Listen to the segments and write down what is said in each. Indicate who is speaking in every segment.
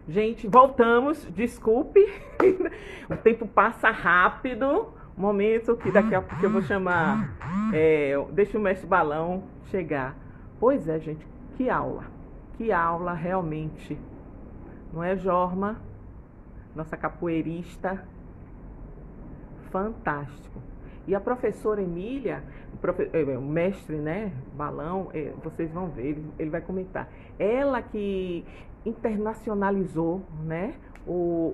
Speaker 1: Gente, voltamos. Desculpe. O tempo passa rápido. Momento que daqui a pouco eu vou chamar. Deixa o mestre Balão chegar. Pois é, gente. Que aula. Que aula realmente. Não é, Jorma? Nossa capoeirista. Fantástico. E a professora Emília, o mestre, né, Balão, vocês vão ver, ele vai comentar. Ela que internacionalizou, né,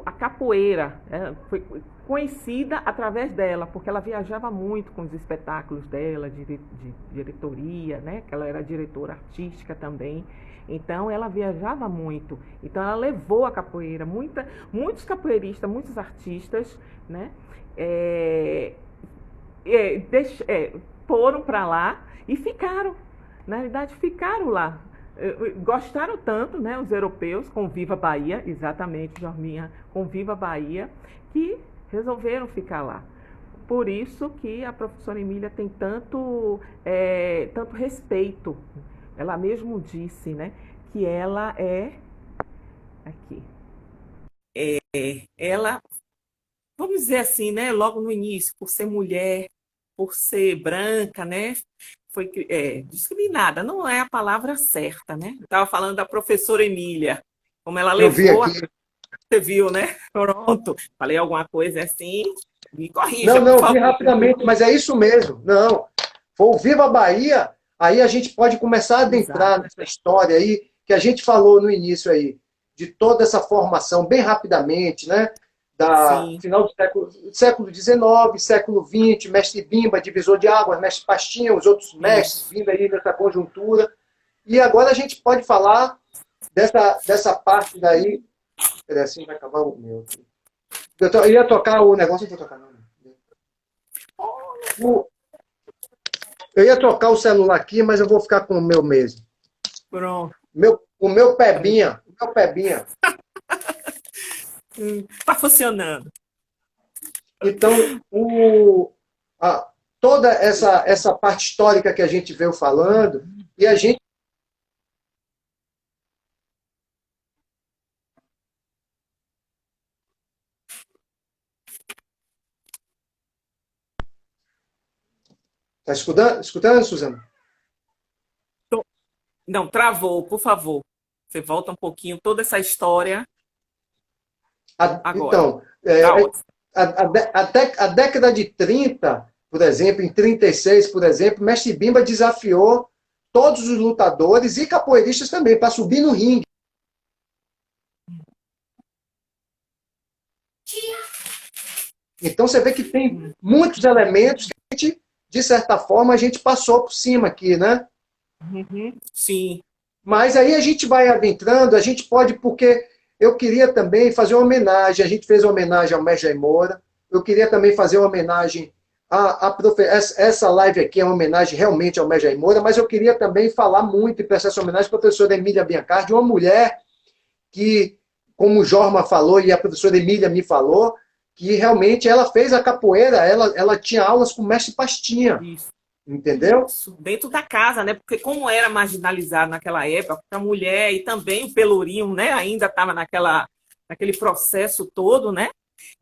Speaker 1: a capoeira, foi conhecida através dela, porque ela viajava muito com os espetáculos dela, de diretoria, né, que ela era diretora artística também. Então ela viajava muito. Então ela levou a capoeira, muitos capoeiristas, muitos artistas, né, é, foram para lá e ficaram. Na realidade, ficaram lá. Gostaram tanto, né, os europeus, com Viva Bahia, exatamente, Jorminha, com Viva Bahia, que resolveram ficar lá. Por isso que a professora Emília tem tanto respeito. Ela mesmo disse, né, que ela é aqui. Ela, vamos dizer assim, né, logo no início, por ser mulher, por ser branca, né, foi discriminada, não é a palavra certa, né? Estava falando da professora Emília, como ela
Speaker 2: Eu vi
Speaker 1: levou,
Speaker 2: aqui.
Speaker 1: você viu, né? Pronto, falei alguma coisa assim, me corrija,
Speaker 2: Não,
Speaker 1: por
Speaker 2: não, vi
Speaker 1: favor.
Speaker 2: rapidamente, mas é isso mesmo. Não. Foi o Viva Bahia, aí a gente pode começar a adentrar
Speaker 1: Exato,
Speaker 2: nessa história aí que a gente falou no início aí, de toda essa formação, bem rapidamente, né? Da
Speaker 1: sim,
Speaker 2: final do século XIX, século XX, mestre Bimba, divisor de águas, mestre Pastinha, os outros mestres
Speaker 1: isso.
Speaker 2: vindo aí nessa conjuntura. E agora a gente pode falar dessa parte daí. Peraí, assim vai acabar o meu. Eu ia tocar o negócio, não vou tocar, não. Eu ia trocar o celular aqui, mas eu vou ficar com o meu mesmo.
Speaker 1: Pronto.
Speaker 2: O meu Pebinha. O meu Pebinha.
Speaker 1: Tá funcionando.
Speaker 2: Então, toda essa parte histórica que a gente veio falando, e a gente. Está escutando, Suzana?
Speaker 1: Não, travou, por favor. Você volta um pouquinho, toda essa história agora.
Speaker 2: Então,
Speaker 1: Tá ótimo.
Speaker 2: a década de 30, por exemplo, em 36, por exemplo, Mestre Bimba desafiou todos os lutadores e capoeiristas também para subir no ringue. Então você vê que tem muitos elementos que a gente, de certa forma, a gente passou por cima aqui, né?
Speaker 1: Uhum, sim.
Speaker 2: Mas aí a gente vai adentrando, a gente pode, porque eu queria também fazer uma homenagem, a gente fez uma homenagem ao Mestre Moura, eu queria também fazer uma homenagem essa live aqui é uma homenagem realmente ao Mestre Moura, mas eu queria também falar muito e prestar essa homenagem à professora Emília Biancardi, uma mulher que, como o Jorma falou e a professora Emília me falou, que realmente ela fez a capoeira, ela tinha aulas com o mestre Pastinha,
Speaker 1: Isso.
Speaker 2: entendeu?
Speaker 1: Isso. Dentro da casa, né? Porque como era marginalizado naquela época, a mulher e também o pelourinho, né? Ainda estava naquele processo todo, né?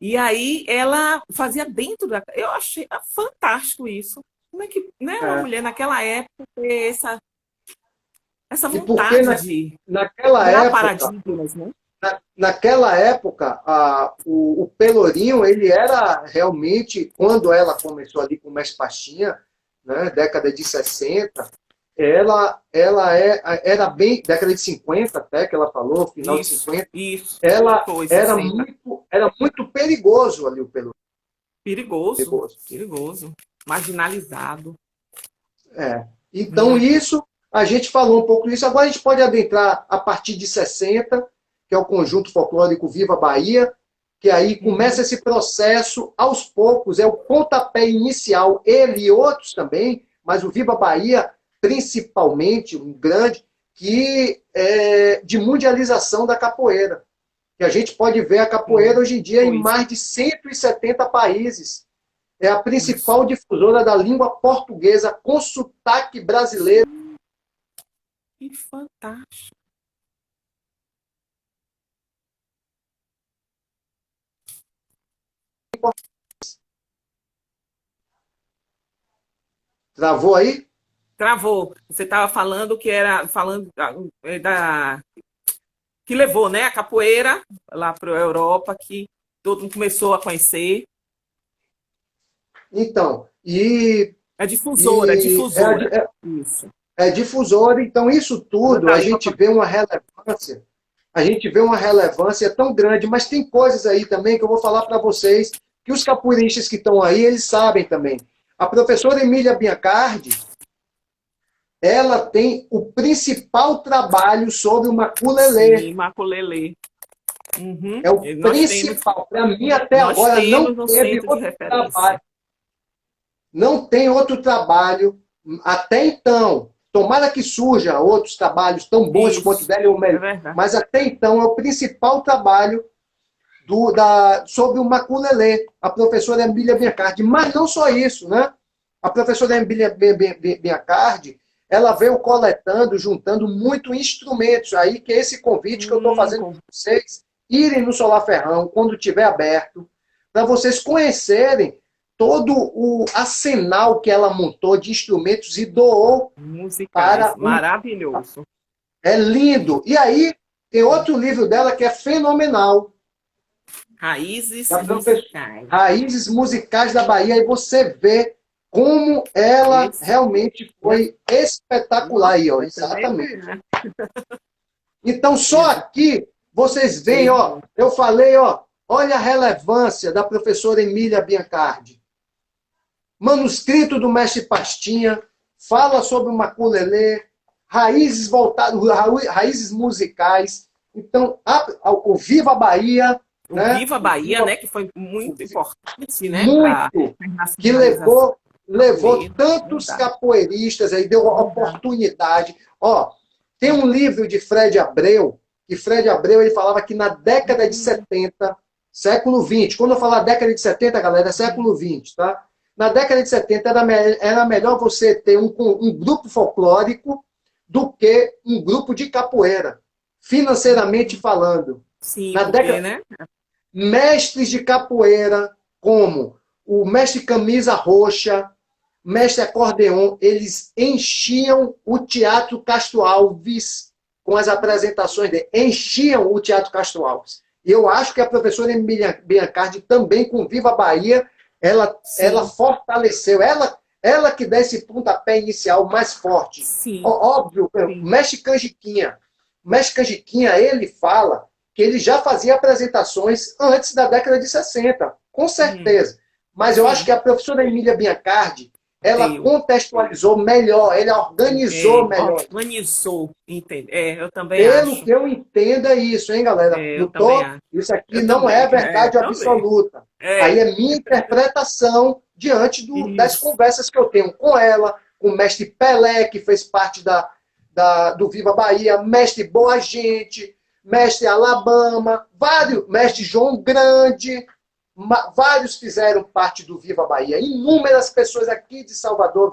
Speaker 1: E aí ela fazia dentro da. Eu achei fantástico isso. Como é que, né? Uma
Speaker 2: É.
Speaker 1: mulher naquela época ter essa
Speaker 2: E porque
Speaker 1: vontade de
Speaker 2: naquela
Speaker 1: quebrar
Speaker 2: época,
Speaker 1: paradigmas, né?
Speaker 2: naquela época, o Pelourinho, ele era realmente, quando ela começou ali com o Mestre Pastinha, né, década de 60, era bem, década de 50 até, que ela falou, final de
Speaker 1: Isso,
Speaker 2: 50,
Speaker 1: isso.
Speaker 2: ela
Speaker 1: Foi 60.
Speaker 2: era muito perigoso ali o Pelourinho.
Speaker 1: Perigoso,
Speaker 2: Perigoso.
Speaker 1: perigoso. Marginalizado.
Speaker 2: É. Então,
Speaker 1: Muito.
Speaker 2: isso, a gente falou um pouco disso. Agora a gente pode adentrar a partir de 60, que é o conjunto folclórico Viva Bahia, que aí começa
Speaker 1: Uhum.
Speaker 2: esse processo aos poucos, é o pontapé inicial, ele e outros também, mas o Viva Bahia, principalmente, um grande, que é de mundialização da capoeira. Que a gente pode ver a capoeira
Speaker 1: Sim.
Speaker 2: hoje em dia em
Speaker 1: Foi
Speaker 2: mais de 170 países. É a
Speaker 1: isso.
Speaker 2: principal difusora da língua portuguesa com sotaque brasileiro.
Speaker 1: Que fantástico.
Speaker 2: Travou aí?
Speaker 1: Travou. Você estava falando que era falando que levou, né, a capoeira lá para a Europa, que todo mundo começou a conhecer.
Speaker 2: Então, e,
Speaker 1: É difusora,
Speaker 2: e
Speaker 1: difusora. Isso.
Speaker 2: é difusora, então isso
Speaker 1: Ela
Speaker 2: tudo
Speaker 1: tá
Speaker 2: a
Speaker 1: aí
Speaker 2: gente vê uma relevância, a gente vê uma relevância tão grande, mas tem coisas aí também que eu vou falar para vocês, que os capoeiristas que estão aí, eles sabem também. A professora Emília Biancardi, ela tem o principal trabalho sobre o maculelê.
Speaker 1: sim, maculelê. Uhum.
Speaker 2: É o principal. Para mim, até
Speaker 1: Nós
Speaker 2: agora, não
Speaker 1: temos no
Speaker 2: teve
Speaker 1: centro de
Speaker 2: outro
Speaker 1: referência.
Speaker 2: trabalho. Não tem outro trabalho até então. Tomara que surja outros trabalhos tão bons quanto o
Speaker 1: Isso,
Speaker 2: dele ou
Speaker 1: é
Speaker 2: melhor.
Speaker 1: verdade.
Speaker 2: Mas até então é o principal trabalho sobre o maculelê, a professora Emília Biancardi. Mas não só isso, né? A professora Emília Biancardi, ela veio coletando, juntando muito instrumentos aí, que é esse convite que eu estou fazendo para vocês irem no Solar Ferrão, quando tiver aberto, para vocês conhecerem todo o arsenal que ela montou de instrumentos e doou
Speaker 1: Musicais,
Speaker 2: para
Speaker 1: maravilhoso.
Speaker 2: É lindo. E aí, tem outro livro dela que é fenomenal.
Speaker 1: Raízes
Speaker 2: Da professora
Speaker 1: musicais.
Speaker 2: Raízes Musicais da Bahia. E você vê como ela
Speaker 1: Esse,
Speaker 2: realmente foi espetacular aí, ó.
Speaker 1: vai também
Speaker 2: Exatamente.
Speaker 1: ver.
Speaker 2: Então, só aqui, vocês veem, ó, eu falei, ó, olha a relevância da professora Emília Biancardi. Manuscrito do mestre Pastinha, fala sobre o maculelê, raízes voltadas, raízes musicais. Então, o Viva Bahia,
Speaker 1: O
Speaker 2: né?
Speaker 1: Viva Bahia, né, que foi muito importante, né, para a
Speaker 2: Muito, que
Speaker 1: internacionalização
Speaker 2: levou
Speaker 1: capoeira.
Speaker 2: tantos
Speaker 1: Verdade,
Speaker 2: capoeiristas aí, deu
Speaker 1: verdade.
Speaker 2: oportunidade. Ó, tem um livro de Fred Abreu, que Fred Abreu ele falava que na década de 70, século 20, quando eu falar década de 70, galera, é século 20, tá? Na década de 70 era melhor você ter um grupo folclórico do que um grupo de capoeira, financeiramente falando.
Speaker 1: Sim,
Speaker 2: Na
Speaker 1: porque,
Speaker 2: década,
Speaker 1: né?
Speaker 2: mestres de capoeira, como o mestre Camisa Roxa, mestre Acordeon, eles enchiam o Teatro Castro Alves com as apresentações dele. Enchiam o Teatro Castro Alves. E eu acho que a professora Emília Biancardi também, com Viva Bahia, ela fortaleceu, ela que dá esse pontapé inicial mais forte.
Speaker 1: Sim,
Speaker 2: Óbvio,
Speaker 1: sim.
Speaker 2: o mestre Canjiquinha, ele fala que ele já fazia apresentações antes da década de 60, com certeza. Mas eu acho que a professora Emília Biancardi, ela
Speaker 1: Deu.
Speaker 2: contextualizou melhor, ela organizou melhor.
Speaker 1: Organizou, entende? Eu também
Speaker 2: Pelo
Speaker 1: acho.
Speaker 2: que eu entendo é isso, hein, galera?
Speaker 1: Eu também acho.
Speaker 2: Isso aqui
Speaker 1: Eu
Speaker 2: não é
Speaker 1: também.
Speaker 2: verdade
Speaker 1: Também.
Speaker 2: absoluta. Aí é minha interpretação diante das
Speaker 1: Isso.
Speaker 2: conversas que eu tenho com ela, com o mestre Pelé, que fez parte do Viva Bahia, mestre Boa Gente, mestre Alabama, mestre João Grande, vários fizeram parte do Viva Bahia. Inúmeras pessoas aqui de Salvador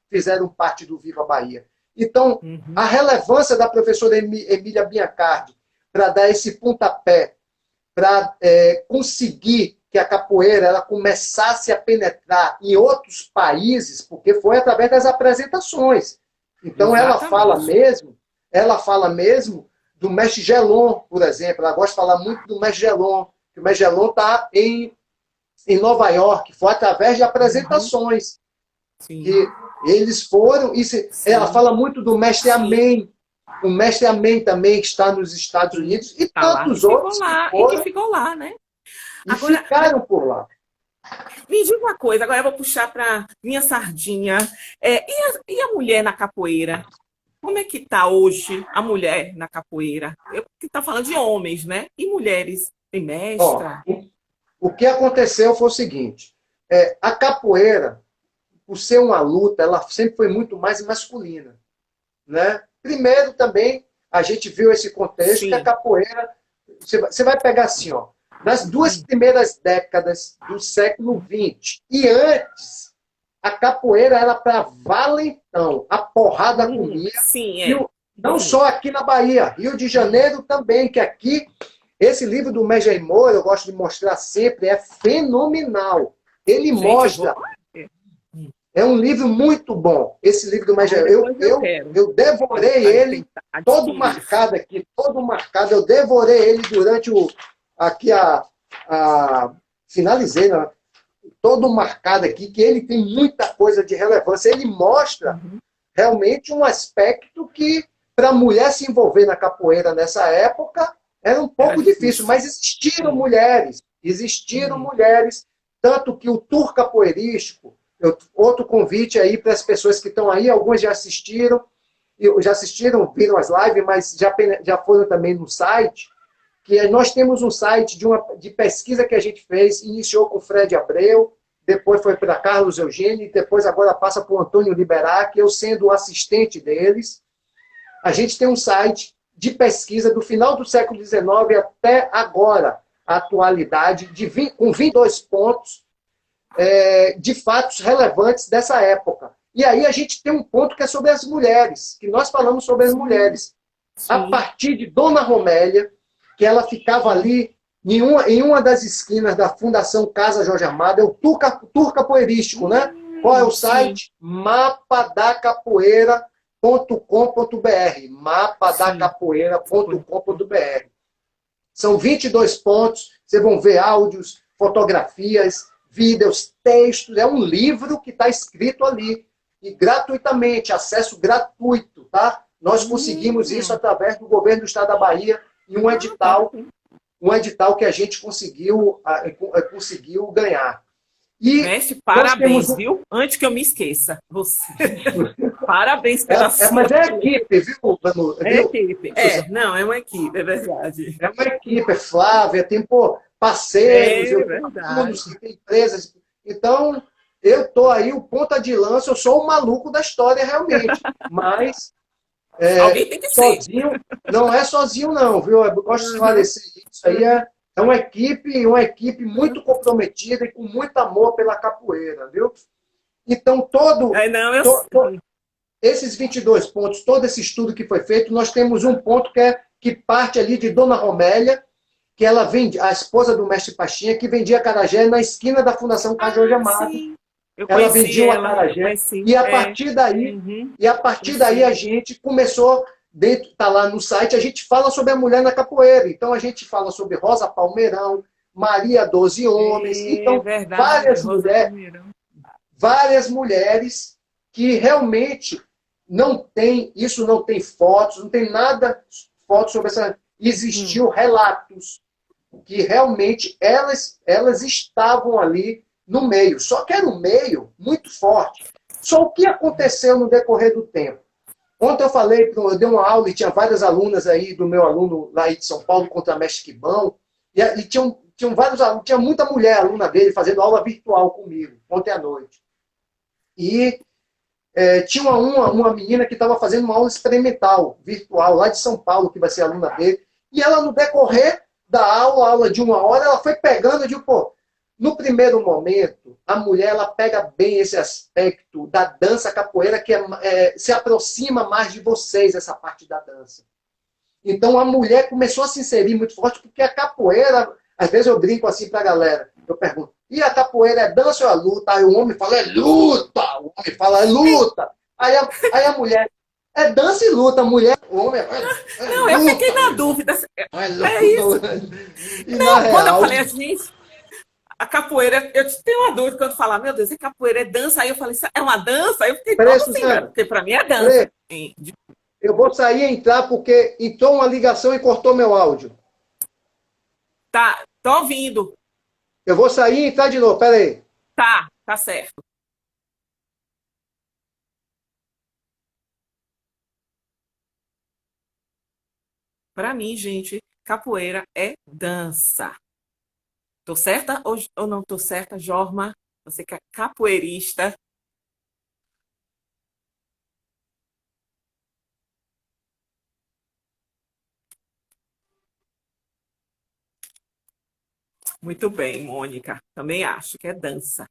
Speaker 2: fizeram parte do Viva Bahia. Então, a relevância da professora Emília Biancardi para dar esse pontapé, para conseguir que a capoeira ela começasse a penetrar em outros países, porque foi através das apresentações. Então,
Speaker 1: Exatamente.
Speaker 2: ela fala mesmo do mestre Gelon, por exemplo. Ela gosta de falar muito do mestre Gelon, que o mestre Gelon está em Nova York, foi através de apresentações.
Speaker 1: Sim.
Speaker 2: Que eles foram. Ela fala muito do mestre Amém. O mestre Amém também, que está nos Estados Unidos, e
Speaker 1: Tá lá.
Speaker 2: tantos outros
Speaker 1: Que ficou lá, né?
Speaker 2: e ficaram por lá.
Speaker 1: Me diga uma coisa, agora eu vou puxar para minha sardinha. E a mulher na capoeira? Como é que está hoje a mulher na capoeira? Eu que tá falando de homens, né? E mulheres? Tem mestra?
Speaker 2: O que aconteceu foi o seguinte: a capoeira, por ser uma luta, ela sempre foi muito mais masculina, né? Primeiro também a gente viu esse contexto que a capoeira, você vai pegar assim, ó, nas duas primeiras décadas do século XX e antes, a capoeira era para valentão, a porrada comia. Não só aqui na Bahia, Rio de Janeiro também, que aqui esse livro do Mestre Moura, eu gosto de mostrar sempre, é fenomenal. Ele mostra É um livro muito bom. Esse livro do Mestre,
Speaker 1: Ai, depois eu quero
Speaker 2: eu devorei ele,
Speaker 1: tentar
Speaker 2: todo
Speaker 1: adquirir esse.
Speaker 2: marcado aqui, todo marcado. Eu devorei ele durante aqui a finalizei, né? Todo marcado aqui, que ele tem muita coisa de relevância. Ele mostra
Speaker 1: Uhum.
Speaker 2: realmente um aspecto que, para a mulher se envolver na capoeira nessa época, era um
Speaker 1: Era
Speaker 2: pouco difícil,
Speaker 1: difícil.
Speaker 2: mas
Speaker 1: Sim,
Speaker 2: existiram
Speaker 1: sim.
Speaker 2: mulheres, tanto que o tour capoeirístico, outro convite aí para as pessoas que estão aí, algumas já assistiram, viram as lives, mas já foram também no site, que nós temos um site de pesquisa que a gente fez, iniciou com o Fred Abreu, depois foi para Carlos Eugênio, e depois agora passa para o Antônio Liberac, eu sendo o assistente deles. A gente tem um site de pesquisa do final do século XIX até agora, a atualidade, com 22 pontos de fatos relevantes dessa época. E aí a gente tem um ponto que é sobre as mulheres, que nós falamos sobre as
Speaker 1: Sim,
Speaker 2: mulheres. A
Speaker 1: sim.
Speaker 2: partir de Dona Romélia, que ela ficava ali em uma das esquinas da Fundação Casa Jorge Amado, é o tour capoeirístico, né? Qual é o
Speaker 1: Sim,
Speaker 2: site? Mapadacapoeira.com.br
Speaker 1: sim.
Speaker 2: mapadacapoeira.com.br. São 22 pontos, vocês vão ver áudios, fotografias, vídeos, textos. É um livro que está escrito ali. E gratuitamente, acesso gratuito, tá? Nós conseguimos isso
Speaker 1: Hum.
Speaker 2: através do governo do estado da Bahia em
Speaker 1: Ah, top.
Speaker 2: um edital que a gente conseguiu ganhar. E
Speaker 1: Mestre,
Speaker 2: nós temos
Speaker 1: parabéns, viu? Antes que eu me esqueça. Você. Parabéns pela sua.
Speaker 2: mas é equipe, viu, Manu?
Speaker 1: É
Speaker 2: Viu,
Speaker 1: equipe.
Speaker 2: Suzana?
Speaker 1: É, não, é uma equipe, é verdade.
Speaker 2: É uma equipe, é Flávia, tem pô, parceiros,
Speaker 1: É
Speaker 2: eu tenho
Speaker 1: verdade.
Speaker 2: alunos que têm empresas. Então, eu estou aí, o ponta de lança, eu sou o maluco da história realmente. Mas,
Speaker 1: Alguém tem que ser.
Speaker 2: sozinho, não é sozinho, não, viu? Eu gosto de
Speaker 1: Uhum,
Speaker 2: esclarecer isso aí. É uma equipe muito comprometida e com muito amor pela capoeira, viu? Então,
Speaker 1: É, não, eu
Speaker 2: to-
Speaker 1: sei.
Speaker 2: esses 22 pontos, todo esse estudo que foi feito, nós temos um ponto que parte ali de Dona Romélia, que ela vende, a esposa do mestre Pastinha, que vendia acarajé na esquina da Fundação Carlos Jorge
Speaker 1: Ah,
Speaker 2: Amado.
Speaker 1: sim. Eu
Speaker 2: Ela
Speaker 1: conheci
Speaker 2: vendia o
Speaker 1: ela, eu
Speaker 2: acarajé.
Speaker 1: conheci.
Speaker 2: E a
Speaker 1: É.
Speaker 2: partir daí,
Speaker 1: Uhum,
Speaker 2: a
Speaker 1: conheci.
Speaker 2: gente começou, dentro, tá lá no site, a gente fala sobre a mulher na capoeira. Então a gente fala sobre Rosa Palmeirão, Maria Doze Homens.
Speaker 1: É
Speaker 2: Então,
Speaker 1: verdade, Rosa Palmeirão.
Speaker 2: várias mulheres que realmente isso não tem fotos, não tem nada fotos sobre essa.
Speaker 1: Hum,
Speaker 2: Existiu relatos que realmente elas estavam ali no meio. Só que era um meio muito forte. Só o que aconteceu no decorrer do tempo? Ontem eu falei, eu dei uma aula e tinha várias alunas aí do meu aluno lá de São Paulo, Contramestre Quibão, e tinham vários alunos, tinha muita mulher aluna dele fazendo aula virtual comigo, ontem à noite. E tinha uma menina que estava fazendo uma aula experimental, virtual, lá de São Paulo, que vai ser aluna dele. E ela, no decorrer da aula de 1 hora, ela foi pegando, eu digo, pô, no primeiro momento, a mulher ela pega bem esse aspecto da dança capoeira, que se aproxima mais de vocês, essa parte da dança. Então a mulher começou a se inserir muito forte, porque a capoeira, às vezes eu brinco assim para a galera, eu pergunto, e a capoeira é dança ou é luta? Aí o homem fala, é luta! O homem fala, é luta! Aí a mulher, é dança e luta, a mulher, o homem, é
Speaker 1: não, eu fiquei
Speaker 2: luta,
Speaker 1: na
Speaker 2: mulher.
Speaker 1: dúvida.
Speaker 2: É
Speaker 1: É isso.
Speaker 2: luta. E na
Speaker 1: Não, quando eu
Speaker 2: real,
Speaker 1: falei assim, a capoeira, eu tenho uma dúvida quando falar, meu Deus, é capoeira, é dança? Aí eu falei, é uma dança? Aí eu fiquei
Speaker 2: peraí,
Speaker 1: toda assim,
Speaker 2: Suzana,
Speaker 1: porque pra mim é dança.
Speaker 2: peraí, eu vou sair e entrar porque entrou uma ligação e cortou meu áudio.
Speaker 1: Tá, tô ouvindo.
Speaker 2: Eu vou sair e entrar de novo, peraí.
Speaker 1: Tá certo. Pra mim, gente, capoeira é dança. Tô certa ou não tô certa, Jorma? Você que é capoeirista. Muito bem, Mônica. Também acho que é dança.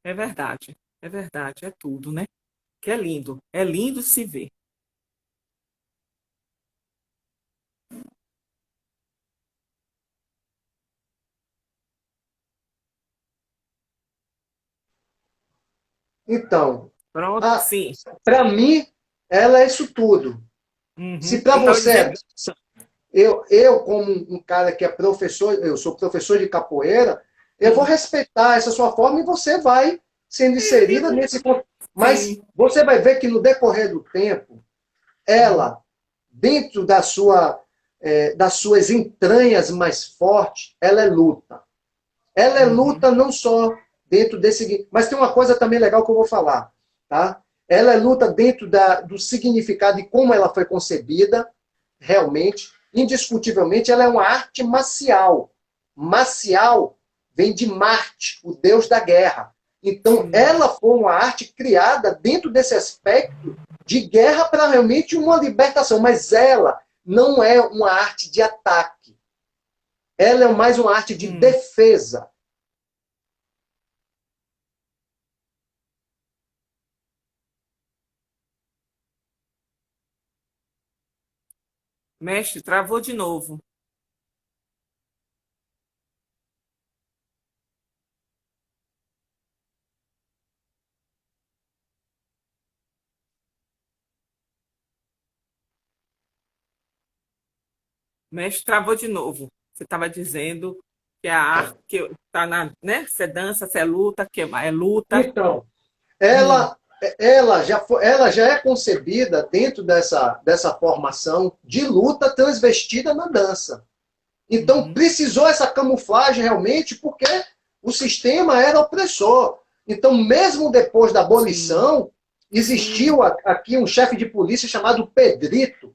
Speaker 1: É verdade, é tudo, né? Que é lindo se ver.
Speaker 2: Então,
Speaker 1: Pronto, sim.
Speaker 2: para mim, ela é isso tudo. Se
Speaker 1: Uhum.
Speaker 2: para
Speaker 1: Então,
Speaker 2: você é
Speaker 1: dizendo.
Speaker 2: dança, eu, como um cara que é professor, eu sou professor de capoeira, eu vou
Speaker 1: Sim,
Speaker 2: respeitar essa sua forma e você vai sendo inserida nesse. Mas
Speaker 1: sim.
Speaker 2: você vai ver que no decorrer do tempo,
Speaker 1: Uhum.
Speaker 2: ela, dentro das suas entranhas mais fortes, ela é luta. Ela é
Speaker 1: Uhum.
Speaker 2: luta não só dentro desse. Mas tem uma coisa também legal que eu vou falar. Tá? Ela é luta dentro do significado e como ela foi concebida, realmente. Indiscutivelmente, ela é uma arte marcial. Marcial vem de Marte, o deus da guerra. Então,
Speaker 1: Sim.
Speaker 2: ela foi uma arte criada dentro desse aspecto de guerra para realmente uma libertação. Mas ela não é uma arte de ataque. Ela é mais uma arte de
Speaker 1: Hum.
Speaker 2: defesa.
Speaker 1: Mestre, travou de novo. Mestre, travou de novo. Você estava dizendo que a arte que está na, né? Se é dança, se é luta, que é luta.
Speaker 2: Então,
Speaker 1: Hum.
Speaker 2: ela já é concebida dentro dessa formação de luta transvestida na dança. Então,
Speaker 1: Uhum.
Speaker 2: precisou essa camuflagem realmente porque o sistema era opressor. Então, mesmo depois da
Speaker 1: Sim,
Speaker 2: abolição,
Speaker 1: sim.
Speaker 2: existiu aqui um chefe de polícia chamado Pedrito.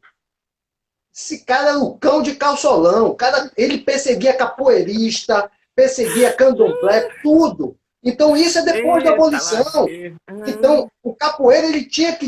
Speaker 2: Esse cara era o cão de calçolão. Ele perseguia capoeirista, perseguia candomblé, tudo. Então, isso é depois da
Speaker 1: Eita,
Speaker 2: abolição.
Speaker 1: lasqueira. Ah,
Speaker 2: Então, o capoeira ele tinha que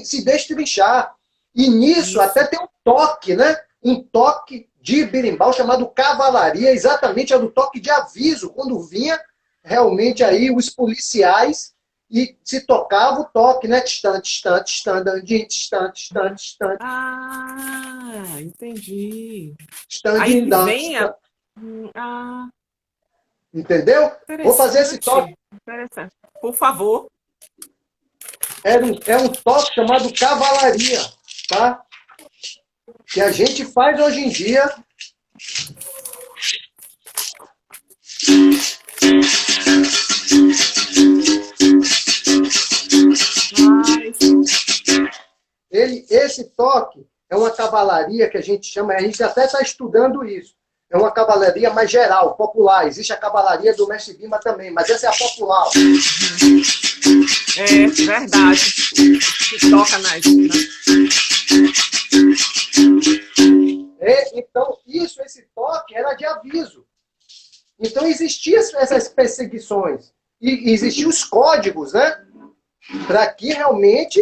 Speaker 2: se destrinchar. E nisso até
Speaker 1: isso.
Speaker 2: tem um toque, né? Um toque de berimbau chamado cavalaria, exatamente é do toque de aviso, quando vinha realmente aí os policiais e se tocava o toque, né? Distante, distante, distante, distante, distante,
Speaker 1: Uhum.
Speaker 2: distante,
Speaker 1: Ah, entendi.
Speaker 2: distante,
Speaker 1: Aí que vem a.
Speaker 2: distante.
Speaker 1: Ah,
Speaker 2: Entendeu? Vou fazer esse toque.
Speaker 1: interessante. Interessante. Por favor.
Speaker 2: É um toque chamado cavalaria, tá? Que a gente faz hoje em dia.
Speaker 1: Mas,
Speaker 2: Esse toque é uma cavalaria que a gente chama, a gente até está estudando isso. É uma cavalaria mais geral, popular. Existe a cavalaria do mestre Bima também, mas essa é a popular.
Speaker 1: uhum. É verdade. Que toca nas.
Speaker 2: Então, esse toque era de aviso. Então, existiam essas perseguições. E existiam os códigos, né? Para que realmente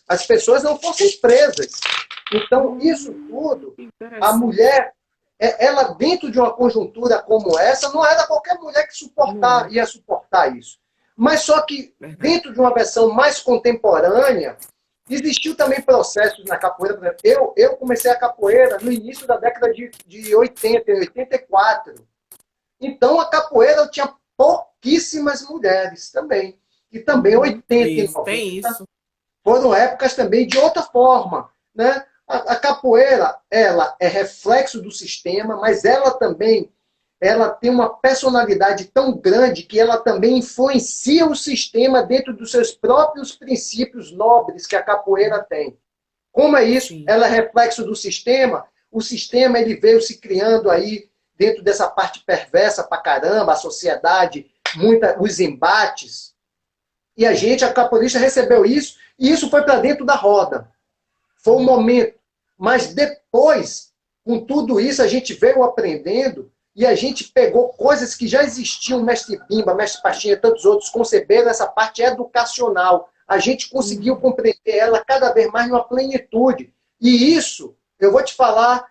Speaker 2: as pessoas não fossem presas. Então, isso tudo,
Speaker 1: Que
Speaker 2: a
Speaker 1: interessante.
Speaker 2: mulher, ela dentro de uma conjuntura como essa, não era qualquer mulher que
Speaker 1: Não é
Speaker 2: ia suportar isso. Mas só que
Speaker 1: verdade.
Speaker 2: dentro de uma versão mais contemporânea, existiu também processos na capoeira. Por exemplo, eu comecei a capoeira no início da década de 80, 84. Então, a capoeira tinha pouquíssimas mulheres também. E também
Speaker 1: Uhum.
Speaker 2: 80 e
Speaker 1: Isso,
Speaker 2: 90
Speaker 1: tem isso.
Speaker 2: foram épocas também de outra forma. Né? A capoeira, ela é reflexo do sistema, mas ela tem uma personalidade tão grande que ela também influencia o sistema dentro dos seus próprios princípios nobres que a capoeira tem. Como é isso?
Speaker 1: Sim.
Speaker 2: Ela é reflexo do sistema. O sistema ele veio se criando aí dentro dessa parte perversa pra caramba, a sociedade, os embates. E a capoeirista, recebeu isso, e isso foi para dentro da roda. Foi um momento. Mas depois, com tudo isso, a gente veio aprendendo e a gente pegou coisas que já existiam, mestre Bimba, mestre Pastinha e tantos outros conceberam essa parte educacional. A gente conseguiu
Speaker 1: Uhum.
Speaker 2: compreender ela cada vez mais numa plenitude. E isso, eu vou te falar,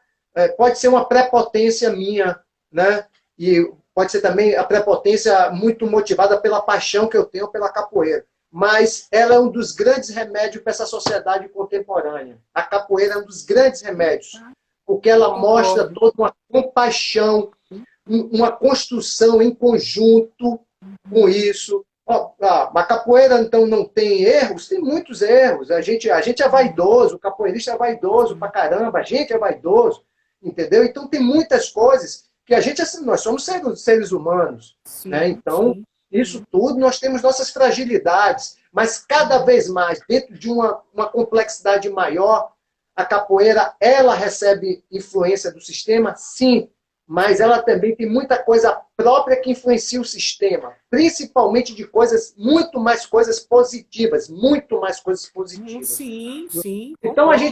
Speaker 2: pode ser uma prepotência minha, né? E pode ser também a prepotência muito motivada pela paixão que eu tenho pela capoeira, mas ela é um dos grandes remédios para essa sociedade contemporânea. A capoeira é um dos grandes remédios, porque
Speaker 1: Eu
Speaker 2: ela mostra
Speaker 1: concordo.
Speaker 2: toda uma compaixão, uma construção em conjunto com isso. Ó, a capoeira, então, não tem erros? Tem muitos erros. A gente é vaidoso, o capoeirista é vaidoso pra caramba, a gente é vaidoso, entendeu? Então, tem muitas coisas que a gente, assim, nós somos seres humanos, né?
Speaker 1: Sim,
Speaker 2: Então,
Speaker 1: sim.
Speaker 2: isso tudo, nós temos nossas fragilidades, mas cada vez mais, dentro de uma complexidade maior, a capoeira, ela recebe influência do sistema? Sim, mas ela também tem muita coisa própria que influencia o sistema, principalmente de coisas, muito mais coisas positivas.
Speaker 1: Sim, sim,
Speaker 2: Então
Speaker 1: concordo.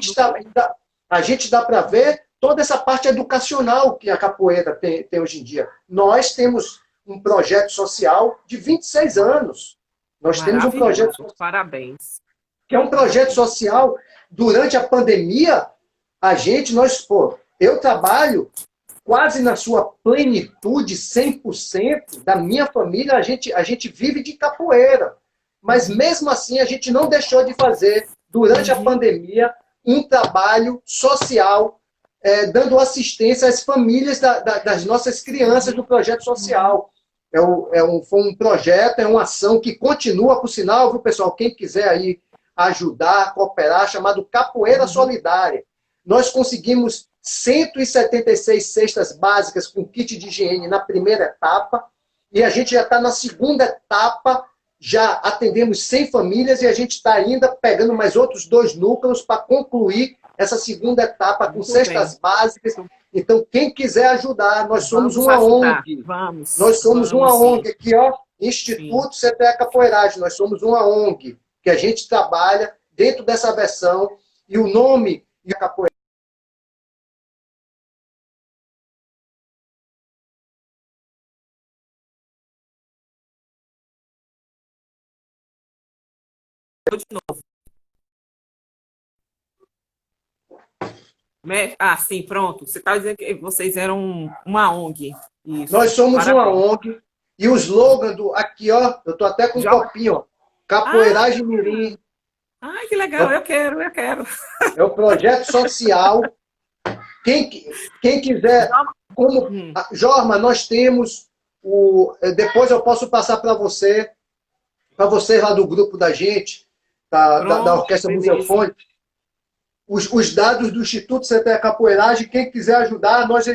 Speaker 2: a gente dá para ver toda essa parte educacional que a capoeira tem hoje em dia. Nós temos um projeto social de 26 anos. Nós temos um projeto
Speaker 1: Maravilhoso. Parabéns.
Speaker 2: que é um projeto
Speaker 1: Parabéns.
Speaker 2: social. Durante a pandemia, pô, eu trabalho quase na sua plenitude, 100% da minha família, a gente vive de capoeira. Mas mesmo assim, a gente não deixou de fazer, durante a
Speaker 1: Uhum.
Speaker 2: pandemia, um trabalho social, dando assistência às famílias das nossas crianças do projeto
Speaker 1: Uhum.
Speaker 2: social. Foi um projeto, é uma ação que continua, por sinal, viu, pessoal? Quem quiser aí ajudar, cooperar, chamado Capoeira
Speaker 1: Uhum.
Speaker 2: Solidária. Nós conseguimos 176 cestas básicas com kit de higiene na primeira etapa, e a gente já está na segunda etapa, já atendemos 100 famílias e a gente está ainda pegando mais outros 2 núcleos para concluir essa segunda etapa com
Speaker 1: Muito bem.
Speaker 2: cestas básicas. Então, quem quiser ajudar, nós somos
Speaker 1: Vamos
Speaker 2: uma
Speaker 1: ajudar.
Speaker 2: ONG.
Speaker 1: Vamos,
Speaker 2: Nós somos uma
Speaker 1: vamos sim.
Speaker 2: ONG aqui, ó,
Speaker 1: Sim.
Speaker 2: Instituto CPE Capoeiragem. Nós somos uma ONG que a gente trabalha dentro dessa versão e o nome de capoeira
Speaker 1: De novo. Ah, sim, pronto. Você está dizendo que vocês eram uma ONG.
Speaker 2: Nós
Speaker 1: Isso.
Speaker 2: somos uma
Speaker 1: Parabéns.
Speaker 2: ONG e o slogan do aqui, ó, eu tô até com um
Speaker 1: Joga.
Speaker 2: copinho, ó,
Speaker 1: Ah,
Speaker 2: Capoeiragem Mirim,
Speaker 1: ai, que
Speaker 2: é
Speaker 1: legal.
Speaker 2: o,
Speaker 1: Eu quero, eu quero.
Speaker 2: é o projeto social. Quem, quem quiser,
Speaker 1: Joga.
Speaker 2: como
Speaker 1: Hum,
Speaker 2: Jorma, nós temos depois eu posso passar para vocês lá do grupo da gente, da
Speaker 1: pronto,
Speaker 2: Orquestra
Speaker 1: beleza.
Speaker 2: Museofônica, os dados do Instituto CPE Capoeiragem, quem quiser ajudar, nós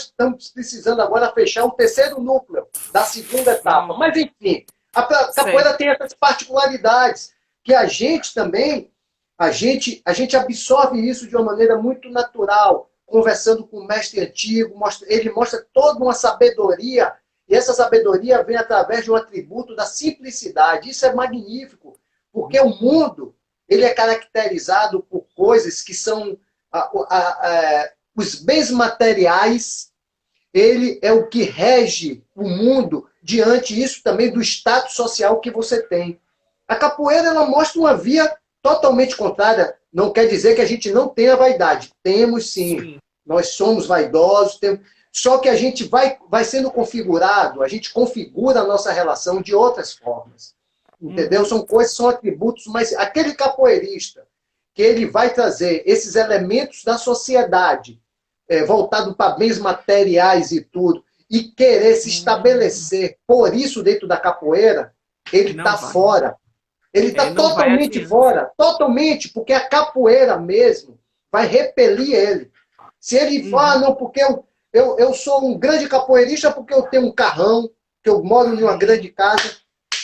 Speaker 2: estamos precisando agora fechar o terceiro núcleo da segunda etapa.
Speaker 1: Pronto.
Speaker 2: Mas, enfim, a capoeira
Speaker 1: Certo.
Speaker 2: tem essas particularidades que a gente também, a gente absorve isso de uma maneira muito natural, conversando com o mestre antigo, ele mostra toda uma sabedoria, e essa sabedoria vem através de um atributo da simplicidade. Isso é magnífico, porque o mundo ele é caracterizado por coisas que são os bens materiais, ele é o que rege o mundo diante isso também do status social que você tem. A capoeira ela mostra uma via totalmente contrária. Não quer dizer que a gente não tenha vaidade. Temos sim.
Speaker 1: Sim.
Speaker 2: Nós somos vaidosos, só que a gente vai sendo configurado, a gente configura a nossa relação de outras formas. Entendeu?
Speaker 1: Uhum.
Speaker 2: São coisas, são atributos, mas aquele capoeirista que ele vai trazer esses elementos da sociedade, voltado para bens materiais e tudo, e querer se
Speaker 1: Hum,
Speaker 2: estabelecer por isso dentro da capoeira, ele está
Speaker 1: não vai.
Speaker 2: fora. Ele está
Speaker 1: Não vai
Speaker 2: totalmente
Speaker 1: adiante.
Speaker 2: fora, totalmente, porque a capoeira mesmo vai repelir ele. Se ele fala,
Speaker 1: Uhum.
Speaker 2: não, porque eu sou um grande capoeirista porque eu tenho um carrão, que eu moro em uma grande casa,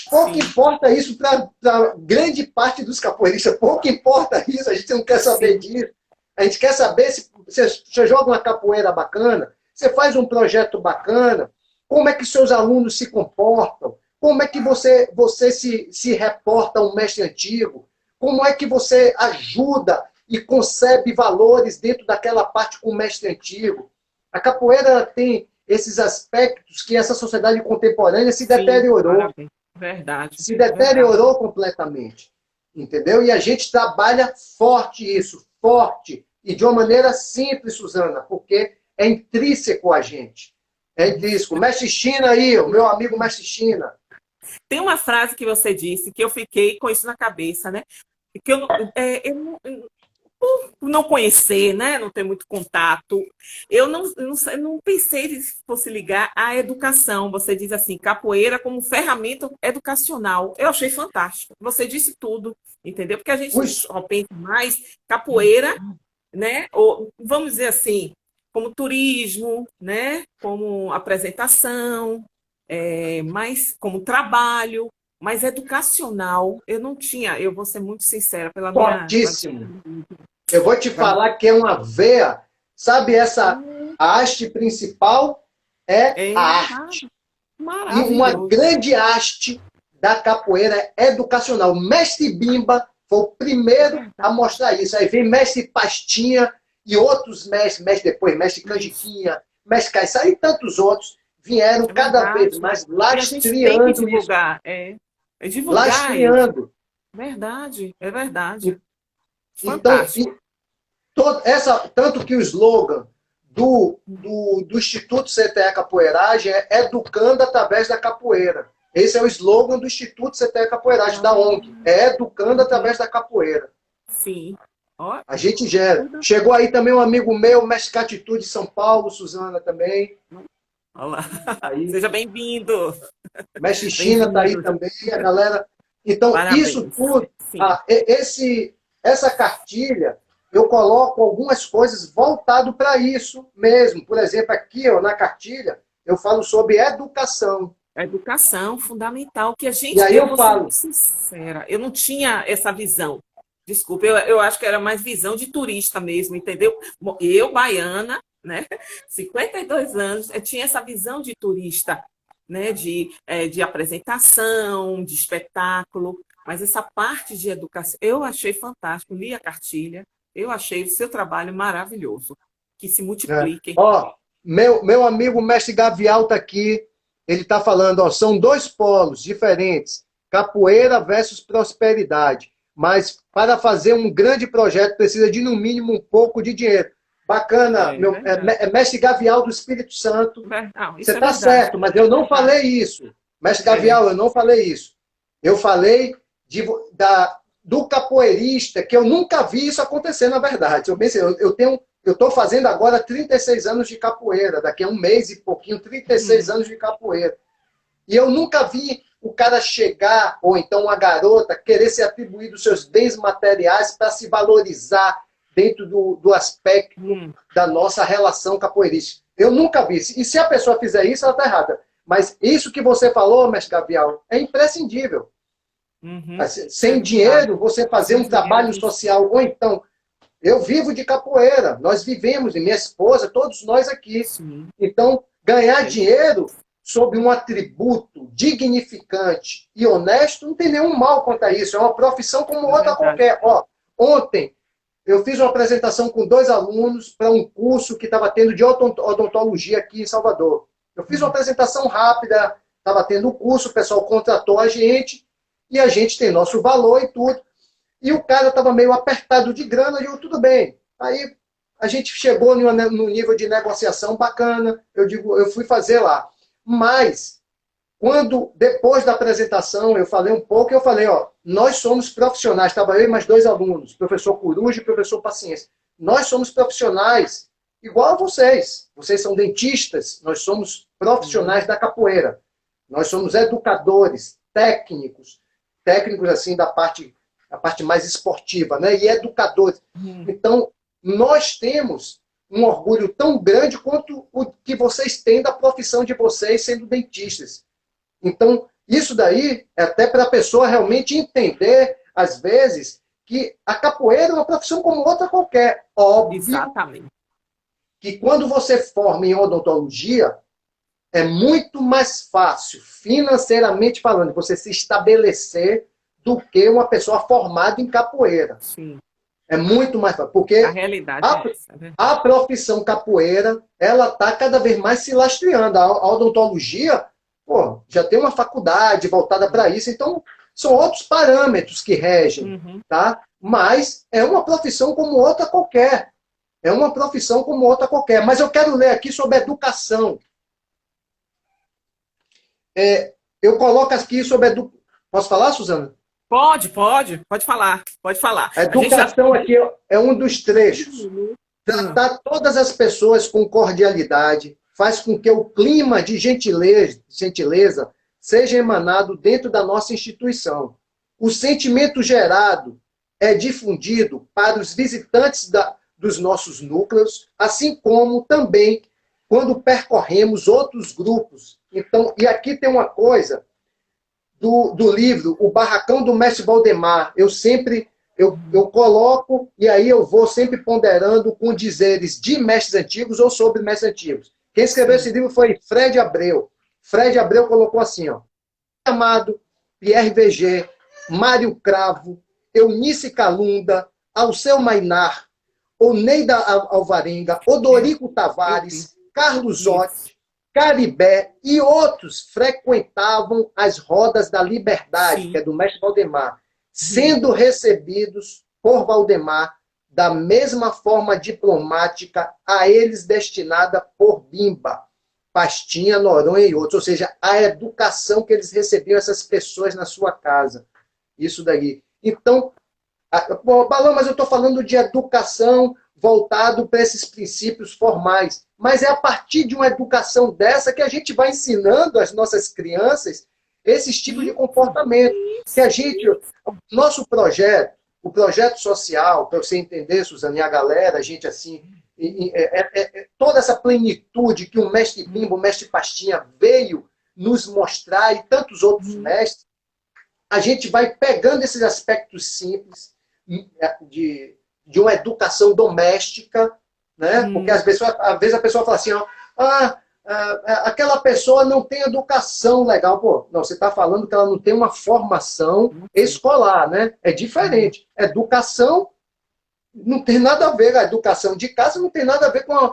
Speaker 2: pouco
Speaker 1: Sim,
Speaker 2: importa isso para grande parte dos capoeiristas. Pouco importa isso, a gente não quer saber
Speaker 1: sim.
Speaker 2: disso. A gente quer saber se você joga uma capoeira bacana, você faz um projeto bacana, como é que seus alunos se comportam, como é que você se reporta a um mestre antigo, como é que você ajuda e concebe valores dentro daquela parte com o mestre antigo. A capoeira tem esses aspectos que essa sociedade contemporânea se
Speaker 1: Sim,
Speaker 2: deteriorou
Speaker 1: parabéns. Verdade,
Speaker 2: se
Speaker 1: verdade.
Speaker 2: deteriorou completamente. Entendeu? E a gente trabalha forte isso, forte. E de uma maneira simples, Suzana, porque é intrínseco a gente. É intrínseco. Mestre China aí, o meu amigo Mestre China.
Speaker 1: Tem uma frase que você disse que eu fiquei com isso na cabeça, né? Que eu, não- é, eu não- por não conhecer, né? Não ter muito contato. Eu não pensei se fosse ligar à educação. Você diz assim, capoeira como ferramenta educacional. Eu achei fantástico. Você disse tudo, entendeu? Porque a gente
Speaker 2: Os,
Speaker 1: só pensa mais capoeira, né? Ou, vamos dizer assim, como turismo, né? Como apresentação, mais como trabalho, mas educacional, eu não tinha, eu vou ser muito sincera, pela minha.
Speaker 2: fortíssimo. Eu vou te falar que é uma veia. Sabe essa a haste principal é
Speaker 1: É
Speaker 2: a arte. E uma
Speaker 1: maravilhoso.
Speaker 2: grande haste da capoeira educacional. O mestre Bimba foi o
Speaker 1: É
Speaker 2: primeiro a
Speaker 1: verdade.
Speaker 2: mostrar isso. Aí vem mestre Pastinha e outros mestre depois, mestre
Speaker 1: Isso,
Speaker 2: Canjiquinha, mestre Caiçara e tantos outros vieram
Speaker 1: é
Speaker 2: cada vez
Speaker 1: verdade.
Speaker 2: mais
Speaker 1: E a gente tem que
Speaker 2: lastreando isso.
Speaker 1: divulgar, é divulgar isso.
Speaker 2: Lastreando.
Speaker 1: Verdade, é verdade.
Speaker 2: Então,
Speaker 1: Fantástico.
Speaker 2: tanto que o slogan do Instituto CTE Capoeiragem é educando através da capoeira. Esse é o slogan do Instituto CTE Capoeiragem, da
Speaker 1: Ah,
Speaker 2: ONG. É educando
Speaker 1: uhum,
Speaker 2: através da capoeira.
Speaker 1: sim. Ó,
Speaker 2: A gente gera.
Speaker 1: tudo.
Speaker 2: Chegou aí também um amigo meu, mestre Catitude de São Paulo, Suzana também.
Speaker 1: Olá.
Speaker 2: Aí.
Speaker 1: Seja bem-vindo.
Speaker 2: Mestre China está aí
Speaker 1: Bem-vindo.
Speaker 2: também, a galera. Então, isso
Speaker 1: Parabéns.
Speaker 2: tudo,
Speaker 1: Sim.
Speaker 2: essa cartilha, eu coloco algumas coisas voltado para isso mesmo. Por exemplo, aqui ó, na cartilha, eu falo sobre educação.
Speaker 1: A educação fundamental, que a
Speaker 2: E
Speaker 1: gente,
Speaker 2: aí
Speaker 1: eu
Speaker 2: eu
Speaker 1: vou ser muito
Speaker 2: falo,
Speaker 1: sincera, eu não tinha essa visão. Desculpa, eu acho que era mais visão de turista mesmo, entendeu? Bom, eu, baiana, né, 52 anos, eu tinha essa visão de turista, né, de apresentação, de espetáculo, mas essa parte de educação, eu achei fantástico, li a cartilha, eu achei o seu trabalho maravilhoso, que se
Speaker 2: né,
Speaker 1: multiplique.
Speaker 2: ó, meu amigo mestre Gavial está aqui, ele está falando, ó, são dois polos diferentes, capoeira versus prosperidade. Mas para fazer um grande projeto precisa de, no mínimo, um pouco de dinheiro. Bacana,
Speaker 1: É verdade.
Speaker 2: mestre Gavial do Espírito Santo.
Speaker 1: Não,
Speaker 2: Você
Speaker 1: isso é
Speaker 2: está
Speaker 1: verdade.
Speaker 2: certo, mas eu não
Speaker 1: Tá.
Speaker 2: falei isso. Mestre
Speaker 1: É.
Speaker 2: Gavial, eu não falei isso. Eu falei do capoeirista, que eu nunca vi isso acontecer, na verdade. Eu estou fazendo agora 36 anos de capoeira, daqui a um mês e pouquinho, 36 anos de capoeira. E eu nunca vi o cara chegar, ou então uma garota, querer se atribuir dos seus bens materiais para se valorizar dentro do aspecto
Speaker 1: Hum,
Speaker 2: da nossa relação capoeirista. Eu nunca vi. E se a pessoa fizer isso, ela está errada. Mas isso que você falou, mestre Gabriel, é imprescindível.
Speaker 1: uhum, isso é
Speaker 2: Sem
Speaker 1: verdade.
Speaker 2: dinheiro, você fazer
Speaker 1: Sem
Speaker 2: um
Speaker 1: dinheiro a
Speaker 2: trabalho
Speaker 1: gente.
Speaker 2: social, ou então, eu vivo de capoeira, nós vivemos, e minha esposa, todos nós aqui.
Speaker 1: Sim,
Speaker 2: Então, ganhar
Speaker 1: é
Speaker 2: dinheiro sob um atributo dignificante e honesto, não tem nenhum mal quanto a isso. É uma profissão como outra
Speaker 1: verdade.
Speaker 2: qualquer. Ó, ontem, eu fiz uma apresentação com 2 alunos para um curso que estava tendo de odontologia aqui em Salvador. Eu fiz uma apresentação rápida, estava tendo o curso, o pessoal contratou a gente, e a gente tem nosso valor e tudo. E o cara estava meio apertado de grana, e eu, tudo bem. Aí a gente chegou num nível de negociação bacana, eu fui fazer lá. Mas, quando, depois da apresentação, eu falei um pouco, eu falei, ó, nós somos profissionais, estava eu e mais 2 alunos, professor Coruja e professor Paciência. Nós somos profissionais igual a vocês. Vocês são dentistas, nós somos
Speaker 1: Sim,
Speaker 2: profissionais da capoeira. Nós somos educadores, técnicos assim da parte mais esportiva, né? E educadores.
Speaker 1: hum,
Speaker 2: Então, nós temos um orgulho tão grande quanto o que vocês têm da profissão de vocês sendo dentistas. Então, isso daí é até para a pessoa realmente entender, às vezes, que a capoeira é uma profissão como outra qualquer. Óbvio
Speaker 1: exatamente.
Speaker 2: que quando você forma em odontologia, é muito mais fácil, financeiramente falando, você se estabelecer do que uma pessoa formada em capoeira.
Speaker 1: Sim,
Speaker 2: É muito mais fácil,
Speaker 1: a
Speaker 2: porque
Speaker 1: realidade
Speaker 2: a,
Speaker 1: é essa, é
Speaker 2: a
Speaker 1: verdade.
Speaker 2: profissão capoeira, ela está cada vez mais se lastreando. A odontologia, pô, já tem uma faculdade voltada para isso, então são outros parâmetros que regem,
Speaker 1: Uhum.
Speaker 2: tá? Mas é uma profissão como outra qualquer. É uma profissão como outra qualquer. Mas eu quero ler aqui sobre educação. Eu coloco aqui sobre educação. Posso falar, Suzana?
Speaker 1: Pode falar, pode falar.
Speaker 2: A
Speaker 1: A gente já...
Speaker 2: educação aqui é um dos trechos. Tratar todas as pessoas com cordialidade faz com que o clima de gentileza seja emanado dentro da nossa instituição. O sentimento gerado é difundido para os visitantes dos nossos núcleos, assim como também quando percorremos outros grupos. Então, e aqui tem uma coisa do livro O Barracão do Mestre Valdemar. Eu coloco e aí eu vou sempre ponderando com dizeres de mestres antigos ou sobre mestres antigos. Quem escreveu esse livro foi Fred Abreu. Fred Abreu colocou assim, ó: Amado, Pierre Veger, Mário Cravo, Eunice Calunda, Alceu Mainar, Oneida Alvarenga, Odorico Tavares, Carlos Otti, Caribé e outros frequentavam as rodas da liberdade,
Speaker 1: Sim.
Speaker 2: que é do mestre Valdemar, sendo recebidos por Valdemar da mesma forma diplomática a eles destinada por Bimba, Pastinha, Noronha e outros. Ou seja, a educação que eles recebiam essas pessoas na sua casa. Isso daí. Então, Balão, mas eu estou falando de educação voltado para esses princípios formais. Mas é a partir de uma educação dessa que a gente vai ensinando às nossas crianças esses tipos de comportamento. Que a gente, o nosso projeto, o projeto social, para você entender, Suzana, e a galera, a gente assim, toda essa plenitude que o mestre Bimbo, o mestre Pastinha veio nos mostrar e tantos outros mestres, a gente vai pegando esses aspectos simples de uma educação doméstica, né? Porque às vezes a pessoa fala assim, ó, aquela pessoa não tem educação legal. Pô, não, você está falando que ela não tem uma formação escolar, né? É diferente. Educação não tem nada a ver, a educação de casa não tem nada a ver com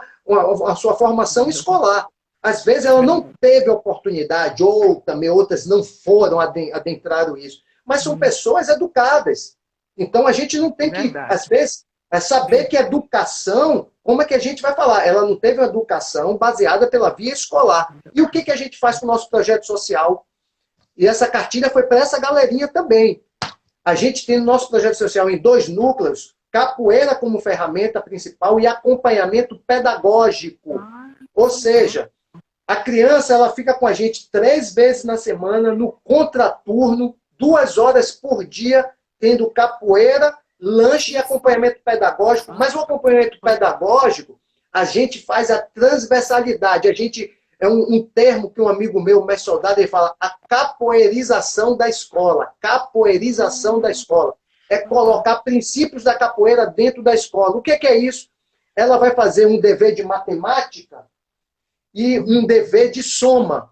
Speaker 2: a sua formação escolar. Às vezes ela não teve oportunidade, ou também outras não foram, adentraram isso. Mas são pessoas educadas. Então a gente não tem que, às vezes, saber que educação, como é que a gente vai falar? Ela não teve uma educação baseada pela via escolar. E o que a gente faz com o nosso projeto social? E essa cartilha foi para essa galerinha também. A gente tem no nosso projeto social em 2 núcleos, capoeira como ferramenta principal e acompanhamento pedagógico. Ou seja, a criança ela fica com a gente 3 vezes na semana, no contraturno, 2 horas por dia, tendo capoeira, lanche e acompanhamento pedagógico. Mas o acompanhamento pedagógico, a gente faz a transversalidade. A gente é um termo que um amigo meu, o mestre Soldado, ele fala, a capoeirização da escola. Capoeirização da escola. É colocar princípios da capoeira dentro da escola. O que é isso? Ela vai fazer um dever de matemática e um dever de soma.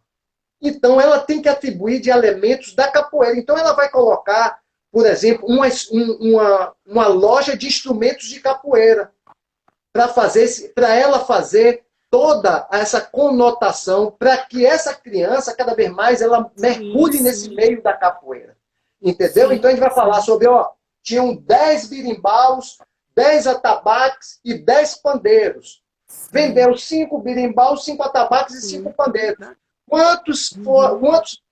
Speaker 2: Então, ela tem que atribuir de elementos da capoeira. Então, ela vai colocar, por exemplo, uma loja de instrumentos de capoeira para ela fazer toda essa conotação para que essa criança, cada vez mais, ela mergulhe nesse meio da capoeira. Entendeu? Sim, então, a gente vai falar sobre, tinham 10 birimbaus, 10 atabaques e 10 pandeiros. Vendeu 5 birimbaus, 5 atabaques e 5 pandeiros. Quantos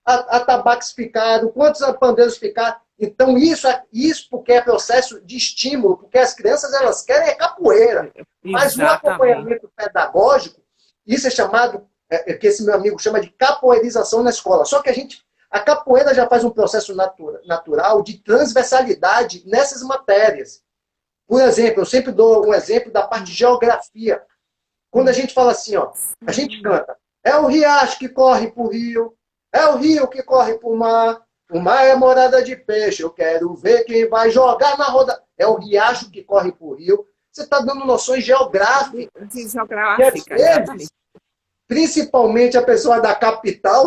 Speaker 2: atabaques ficaram? Quantos pandeiros ficaram? Então, isso porque é processo de estímulo, porque as crianças elas querem capoeira. Mas o acompanhamento pedagógico, isso é chamado, que esse meu amigo chama de capoeirização na escola. Só que a capoeira já faz um processo natural de transversalidade nessas matérias. Por exemplo, eu sempre dou um exemplo da parte de geografia. Quando a gente fala assim, a gente canta, é o riacho que corre para o rio, é o rio que corre para o mar é morada de peixe, eu quero ver quem vai jogar na roda. É o riacho que corre para o rio. Você está dando noções geográficas. Vezes, principalmente a pessoa da capital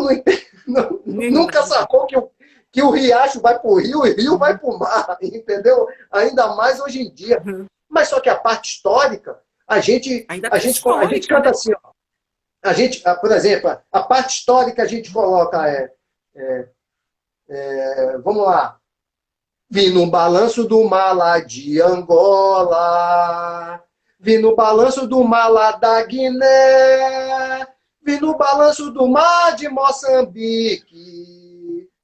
Speaker 2: nunca sacou que o riacho vai para o rio vai para o mar, entendeu? Ainda mais hoje em dia. Mas só que a parte histórica, a gente canta assim, por exemplo, a parte histórica a gente coloca vamos lá. Vi no balanço do mar lá de Angola, vi no balanço do mar lá da Guiné, vi no balanço do mar de Moçambique,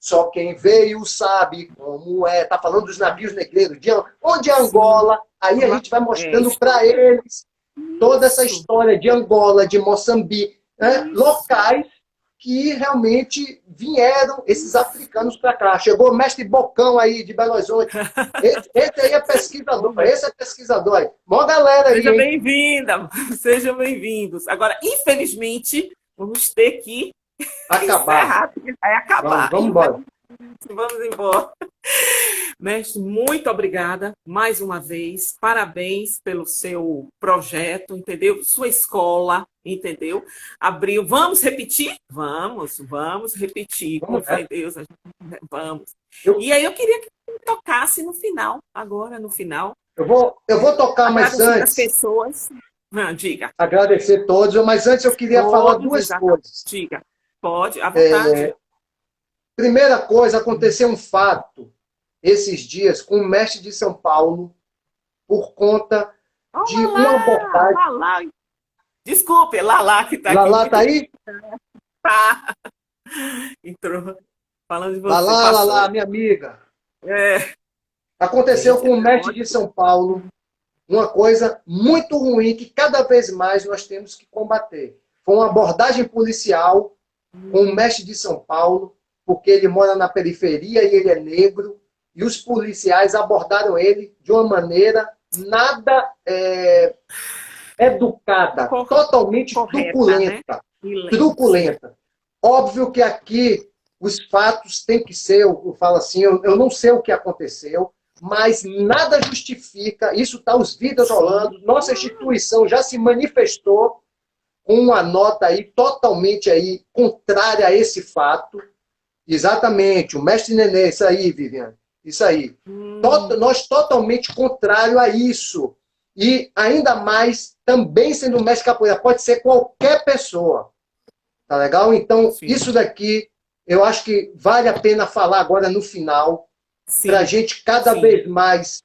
Speaker 2: Só quem veio sabe como é. Está falando dos navios negreiros, onde é Angola. Aí a gente vai mostrando para eles toda essa história de Angola, de Moçambique, né? Locais que realmente vieram esses africanos para cá. Chegou o mestre Bocão aí de Belo Horizonte. Esse aí é pesquisador, esse é pesquisador aí. Mó galera aí.
Speaker 1: Seja bem-vinda, sejam bem-vindos. Agora, infelizmente, vamos ter que
Speaker 2: acabar.
Speaker 1: Vai acabar.
Speaker 2: Vamos embora.
Speaker 1: Vamos embora. Mestre, muito obrigada mais uma vez. Parabéns pelo seu projeto, entendeu? Sua escola, entendeu? Abriu. Vamos repetir? Vamos repetir. Com fé em Deus, vamos. E aí eu queria que você tocasse no final, agora no final.
Speaker 2: Eu vou tocar, mas antes.
Speaker 1: As pessoas. Diga.
Speaker 2: Agradecer todos, mas antes eu queria falar duas coisas.
Speaker 1: Diga. Pode, à vontade.
Speaker 2: Primeira coisa, aconteceu um fato esses dias com o mestre de São Paulo por conta de uma abordagem.
Speaker 1: Lala. Desculpe, é Lala que está aqui.
Speaker 2: Lala está aí?
Speaker 1: Tá. Entrou. Falando de você.
Speaker 2: Lala, minha amiga. Aconteceu com o mestre de São Paulo uma coisa muito ruim que cada vez mais nós temos que combater. Foi uma abordagem policial com o mestre de São Paulo, porque ele mora na periferia e ele é negro, e os policiais abordaram ele de uma maneira nada educada, totalmente truculenta. Né? Truculenta. Óbvio que aqui os fatos têm que ser, eu falo assim, eu não sei o que aconteceu, mas nada justifica, isso está os vídeos rolando, nossa instituição já se manifestou com uma nota aí totalmente aí contrária a esse fato. Exatamente, o mestre Nenê, isso aí, Viviane, isso aí. Nós totalmente contrário a isso. E ainda mais, também sendo mestre capoeira, pode ser qualquer pessoa. Tá legal? Então, isso daqui, eu acho que vale a pena falar agora no final, para a gente cada vez mais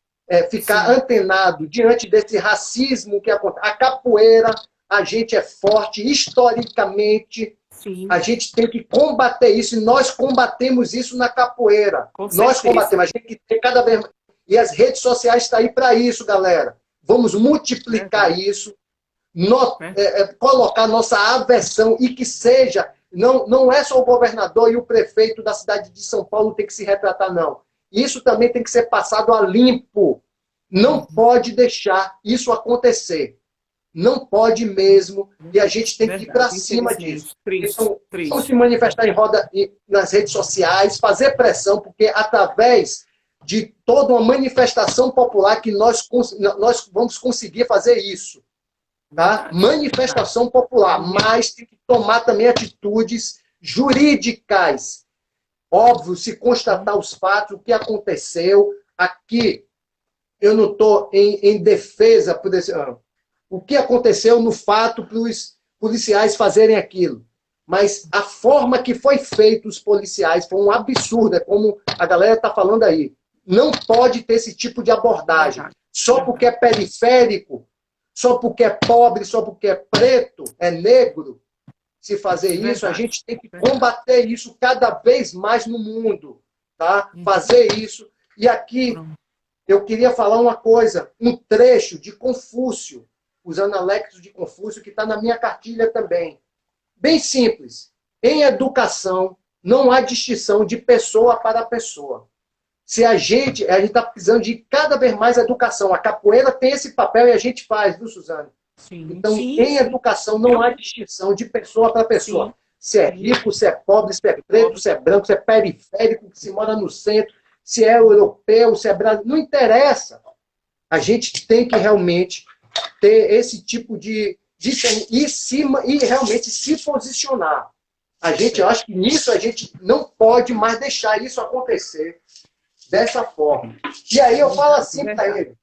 Speaker 2: ficar antenado diante desse racismo que acontece. A capoeira, a gente é forte historicamente. A gente tem que combater isso, e nós combatemos isso na capoeira. Nós combatemos, a gente tem que ter cada vez mais. E as redes sociais estão aí para isso, galera. Vamos multiplicar isso, colocar nossa aversão, e que seja, não é só o governador e o prefeito da cidade de São Paulo tem que se retratar, não. Isso também tem que ser passado a limpo. Não pode deixar isso acontecer. Não pode mesmo, e a gente tem que ir para cima disso. Então, vamos se manifestar em roda nas redes sociais, fazer pressão, porque através de toda uma manifestação popular que nós vamos conseguir fazer isso. Tá? Manifestação popular, mas tem que tomar também atitudes jurídicas. Óbvio, se constatar os fatos, o que aconteceu aqui, eu não estou em defesa por esse... O que aconteceu no fato para os policiais fazerem aquilo. Mas a forma que foi feito os policiais foi um absurdo, é como a galera está falando aí. Não pode ter esse tipo de abordagem. Só porque é periférico, só porque é pobre, só porque é preto, é negro, se fazer isso, a gente tem que combater isso cada vez mais no mundo. Tá? Fazer isso. E aqui, eu queria falar uma coisa, um trecho de Confúcio, os Analectos de Confúcio, que está na minha cartilha também. Bem simples. Em educação, não há distinção de pessoa para pessoa. Se a gente está precisando de cada vez mais educação. A capoeira tem esse papel e a gente faz, viu, Suzane? Então, em educação, não há distinção de pessoa para pessoa. Se é rico, se é pobre, se é preto, se é branco, se é periférico, se mora no centro, se é europeu, se é brasileiro. Não interessa. A gente tem que realmente ter esse tipo de e realmente se posicionar. Eu acho que nisso a gente não pode mais deixar isso acontecer dessa forma. E aí eu falo assim para ele: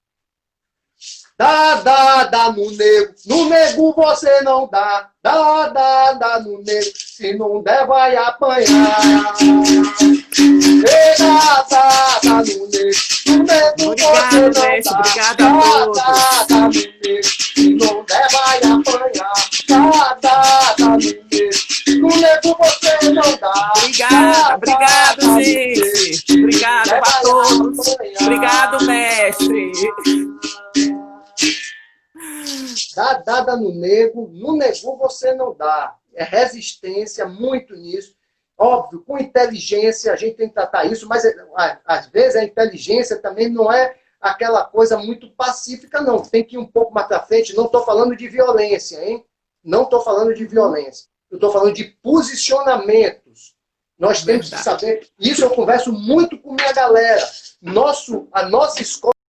Speaker 2: dá no nego você não dá, dá no nego, se não der vai apanhar. Dá no nego você não dá, dá no nego, se não der vai apanhar. Dá no nego você não dá.
Speaker 1: Obrigado, gente.
Speaker 2: dada no nego você não dá. É resistência, muito nisso. Óbvio, com inteligência a gente tem que tratar isso, mas às vezes a inteligência também não é aquela coisa muito pacífica, não. Tem que ir um pouco mais para frente. Não estou falando de violência, hein? Não estou falando de violência. Eu estou falando de posicionamentos. Nós temos que saber. Isso eu converso muito com minha galera. A nossa escola